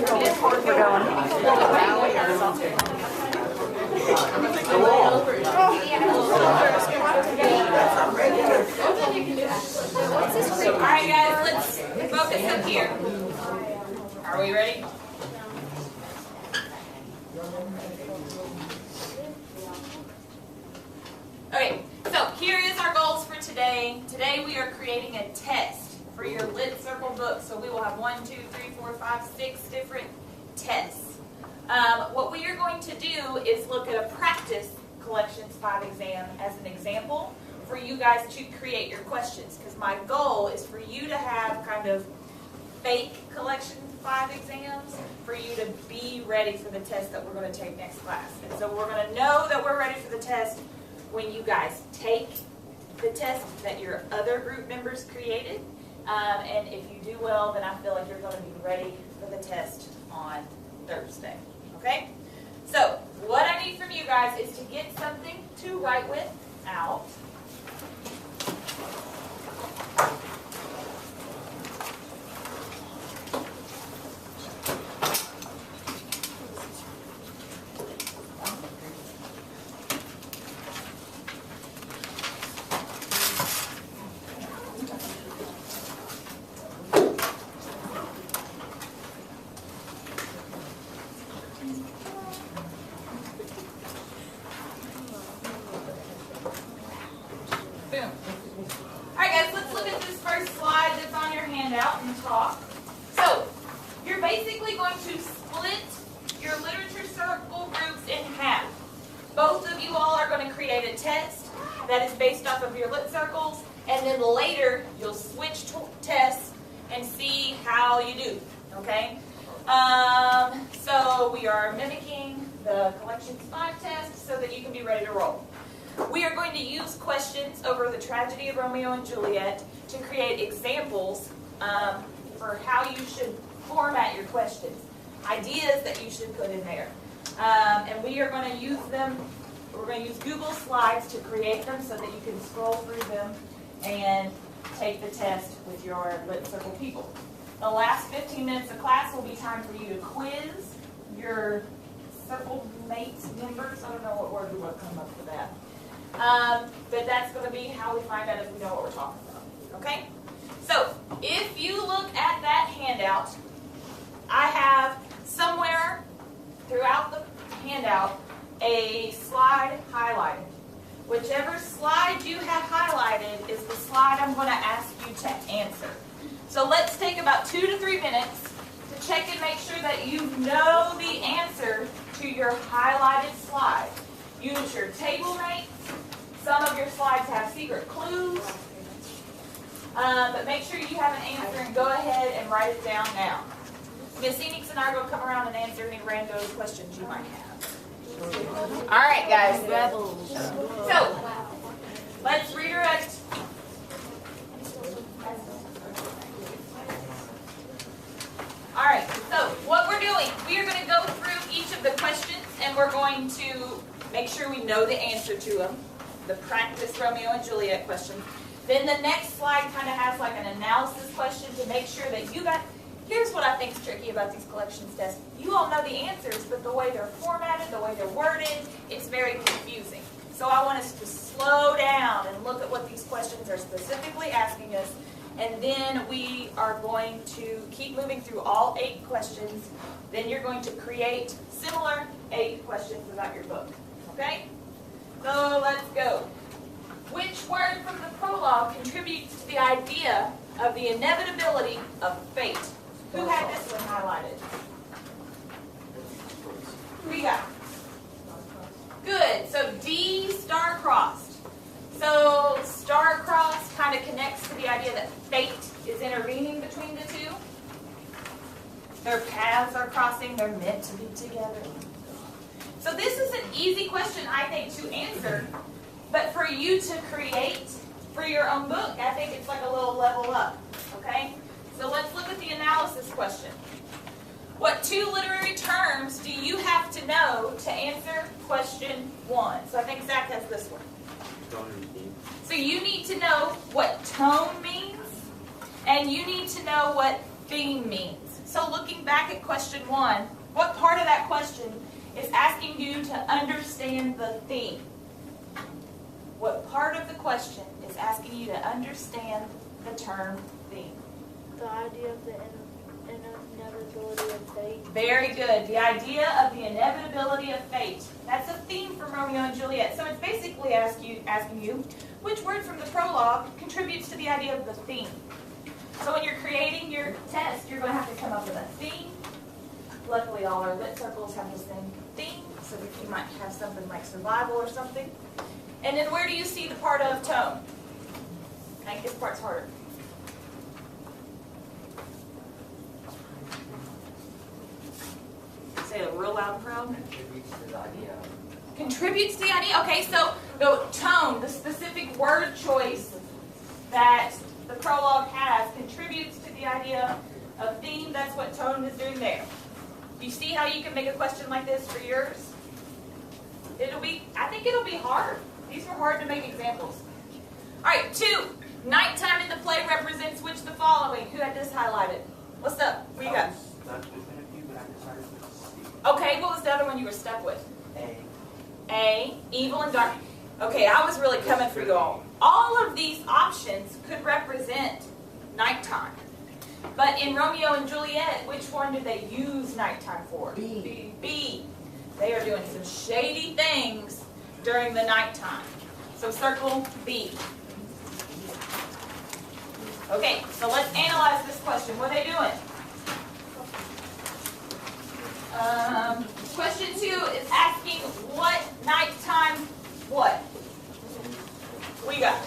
Alright guys, let's focus up here. Are we ready? Okay, so here is our goals for today. Today we are creating a test for your Lit Circle book. So we will have 1, 2, 3, 4, 5, 6 different tests. What we are going to do is look at a practice Collections 5 exam as an example for you guys to create your questions, because my goal is for you to have kind of fake Collections 5 exams for you to be ready for the test that we're going to take next class. And so we're going to know that we're ready for the test when you guys take the test that your other group members created. And if you do well, then I feel like you're going to be ready for the test on Thursday. Okay? So, what I need from you guys is to get something to write with out. Boom. Alright guys, let's look at this first slide that's on your handout and talk. So, you're basically going to split your literature circle groups in half. Both of you all are going to create a test that is based off of your lit circles, and then later you'll switch tests and see how you do. Okay? So we are mimicking the Collections 5 test so that you can be ready to roll. We are going to use questions over the tragedy of Romeo and Juliet to create examples for how you should format your questions, ideas that you should put in there. And we are going to use them, we're going to use Google Slides to create them so that you can scroll through them and take the test with your Lit Circle people. The last 15 minutes of class will be time for you to quiz your circle mates, members. I don't know what word we want to come up with that. But that's going to be how we find out if we know what we're talking about. Okay? So, if you look at that handout, I have somewhere throughout the handout a slide highlighted. Whichever slide you have highlighted is the slide I'm going to ask you to answer. So let's take about 2 to 3 minutes to check and make sure that you know the answer to your highlighted slide. Use your table mates. Some of your slides have secret clues. But make sure you have an answer and go ahead and write it down now. Miss Enix and I are going to come around and answer any random questions you might have. All right, guys. So, let's redirect. All right, so what we're doing, we are going to go through each of the questions and we're going to make sure we know the answer to them. The practice Romeo and Juliet question. Then the next slide kind of has like an analysis question to make sure that you got, here's what I think is tricky about these collections tests. You all know the answers, but the way they're formatted, the way they're worded, it's very confusing. So I want us to slow down and look at what these questions are specifically asking us. And then we are going to keep moving through all 8 questions. Then you're going to create similar 8 questions about your book. Okay? So let's go. Which word from the prologue contributes to the idea of the inevitability of fate? Who had this one highlighted? Who you got? Good. So D, star-crossed. So star-crossed kind of connects to the idea that fate is intervening between the two. Their paths are crossing. They're meant to be together. So this is an easy question, I think, to answer. But for you to create for your own book, I think it's like a little level up. Okay? So let's look at the analysis question. What 2 literary terms do you have to know to answer question 1? So I think Zach has this one. Tone and theme. So you need to know what tone means, and you need to know what theme means. So looking back at question 1, what part of that question is asking you to understand the theme? What part of the question is asking you to understand the term theme? The idea of the inevitability of fate. Very good. The idea of the inevitability of fate. That's a theme from Romeo and Juliet. So it's basically asking you which word from the prologue contributes to the idea of the theme. So when you're creating your test, you're going to have to come up with a theme. Luckily, all our lit circles have the same theme, so that you might have something like survival or something. And then where do you see the part of tone? I think this part's harder. Say it real loud and proud. Contributes to the idea. Contributes to the idea? Okay, so the tone, the specific word choice that the prologue has contributes to the idea of theme. That's what tone is doing there. You see how you can make a question like this for yours? I think it'll be hard. These were hard to make examples. All right, 2. Nighttime in the play represents which of the following? Who had this highlighted? What's up? What you got? Stuck between a few, but I decided with C. Okay, what was the other one you were stuck with? A. Evil and dark. Okay, I was really coming for you all. All of these options could represent nighttime. But in Romeo and Juliet, which one did they use nighttime for? B. B. They are doing some shady things during the nighttime. So circle B. Okay, so let's analyze this question. What are they doing? Question 2 is asking what nighttime what? We got.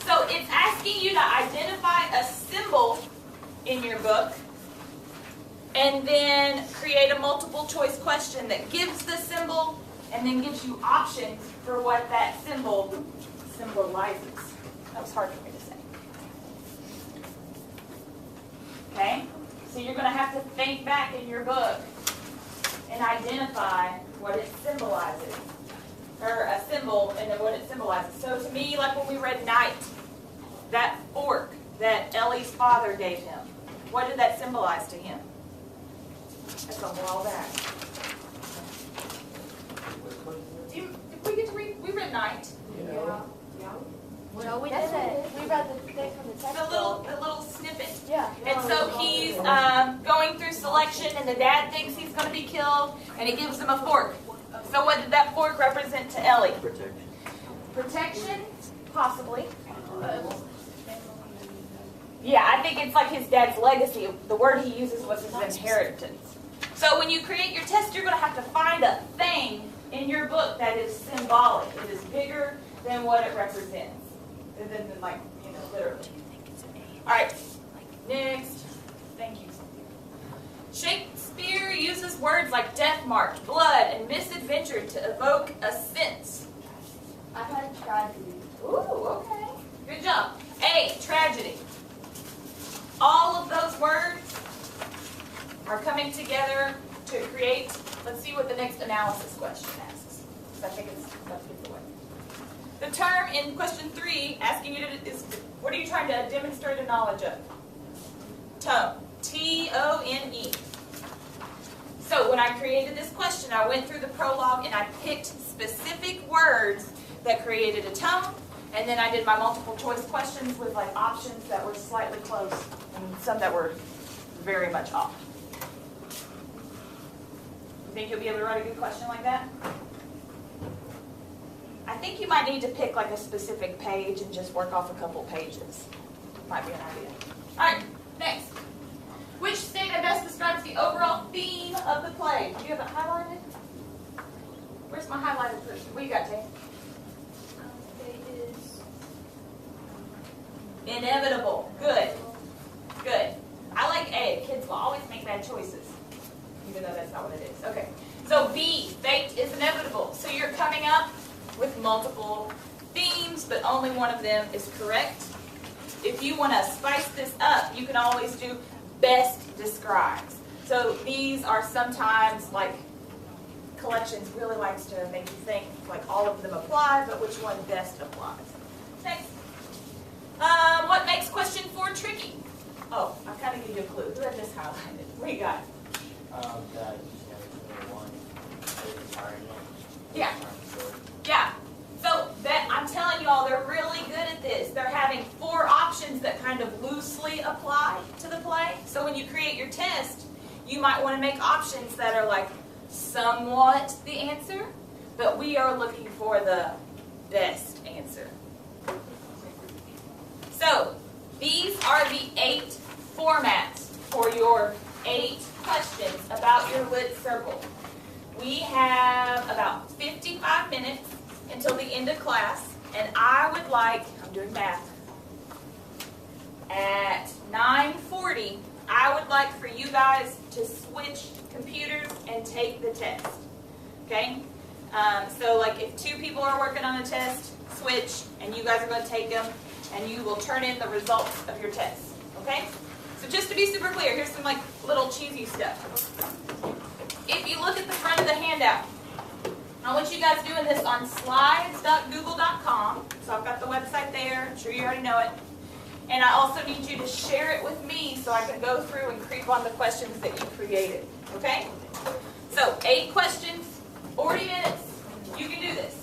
So it's asking you to identify a symbol in your book and then create a multiple choice question that gives the symbol and then gives you options for what that symbol symbolizes. That was hard for me to say. Okay? So you're going to have to think back in your book and identify what it symbolizes. Or a symbol and then what it symbolizes. So to me, like when we read night, that fork that Ellie's father gave him, what did that symbolize to him? That's a while back. Did we get to read? We read night. Yeah. No, we Yes, didn't. We read the thing from the text. The little snippet. Yeah. And so he's going through selection, and the dad thinks he's going to be killed, and he gives him a fork. So what did that fork represent to Ellie? Protection. Protection? Possibly. Yeah, I think it's like his dad's legacy. The word he uses was his inheritance. So when you create your test, you're going to have to find a thing in your book that is symbolic. It is bigger than what it represents. Than like, literally. All right, next. Thank you. Shakespeare uses words like death march, blood, and misadventure to evoke a sense. I had tragedy. Ooh, okay. Good job. A, tragedy. All of those words are coming together to create, let's see what the next analysis question asks. So I think that's the way. The term in question 3 asking you to, is, what are you trying to demonstrate a knowledge of? Tone. T-O-N-E. So when I created this question, I went through the prologue and I picked specific words that created a tone, and then I did my multiple choice questions with like options that were slightly close and some that were very much off. You think you'll be able to write a good question like that? I think you might need to pick like a specific page and just work off a couple pages. Might be an idea. All right, next. Which statement best describes the overall theme of the play? Do you have it highlighted? Where's my highlighted person? What you got, Tay? Fate is Inevitable. Good. Good. I like A. Kids will always make bad choices, even though that's not what it is. Okay. So B, fate is inevitable. So you're coming up with multiple themes, but only one of them is correct. If you want to spice this up, you can always do best describes. So these are sometimes like collections really likes to make you think like all of them apply, but which one best applies. Next. What makes question 4 tricky? Oh, I kind of gave you a clue. Who had this highlighted? What do you got? That one, Yeah. Yeah. So that I'm telling you all, they're really good at this. They're having 4 options that kind of loosely apply to the play. So when you create your test, you might want to make options that are like somewhat the answer, but we are looking for the best answer. So these are the 8 formats for your 8 questions about your lit circle. We have about 55 minutes until the end of class, and I would like, I'm doing math, at 9:40, I would like for you guys to switch computers and take the test, okay? So like if 2 people are working on a test, switch, and you guys are going to take them, and you will turn in the results of your test, okay? So just to be super clear, here's some like little cheesy stuff. If you look at the front of the handout, I want you guys doing this on slides.google.com. So I've got the website there. I'm sure you already know it. And I also need you to share it with me so I can go through and creep on the questions that you created. Okay? So 8 questions, 40 minutes. You can do this.